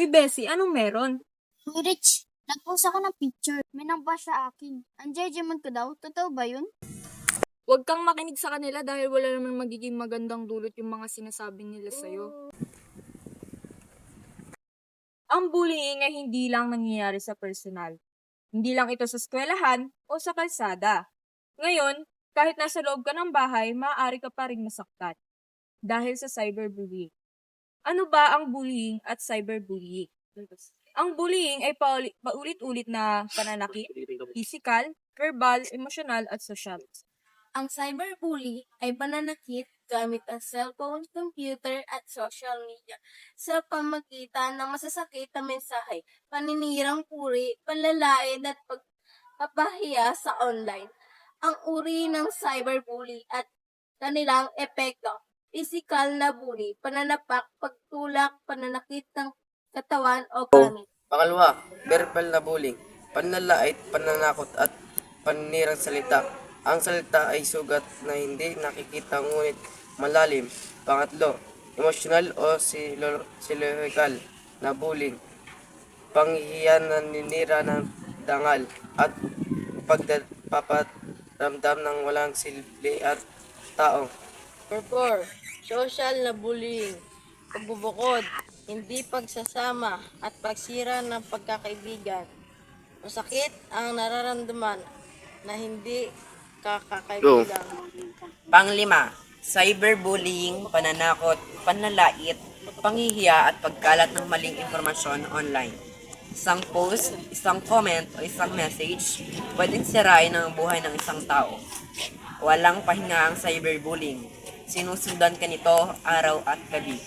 Uy, Bessie, anong meron? Uy, Rich, nag-post ako ng picture. May nangbash sa akin. Ang judgment ko daw, totoo ba yun? Huwag kang makinig sa kanila dahil wala naman magiging magandang dulot yung mga sinasabi nila sa'yo. Ang bullying ay hindi lang nangyayari sa personal. Hindi lang ito sa eskwelahan o sa kalsada. Ngayon, kahit nasa loob ka ng bahay, maaari ka pa rin masaktan dahil sa cyberbullying. Ano ba ang bullying at cyberbullying? Ang bullying ay paulit-ulit na pananakit, physical, verbal, emosyonal at social. Ang cyberbully ay pananakit gamit ang cellphone, computer at social media sa pamagitan ng masasakit na mensahe, paninirang puri, panlalait at pagpapahiya sa online. Ang uri ng cyberbully at kanilang epekto: physical na bully, pananapak, pagtulak, pananakit ng katawan o gamit. Pangalawa, verbal na bullying, panlalait, pananakot at paninirang salita. Ang salita ay sugat na hindi nakikita ngunit malalim. Pangatlo, emotional o psychological na bullying, panghihiyan na ninira ng dangal at pagpaparamdam ng walang silbi at tao. Number 4, social na bullying, pagbubukod, hindi pagsasama at pagsira ng pagkakaibigan. Masakit ang nararamdaman na hindi kakakaibigan. Panglima, cyberbullying, pananakot, panlalait, panghihiya at pagkalat ng maling impormasyon online. Isang post, isang comment o isang message pwedeng sirain ang buhay ng isang tao. Walang pahinga ang cyberbullying. Sinusundan ka nito araw at gabi.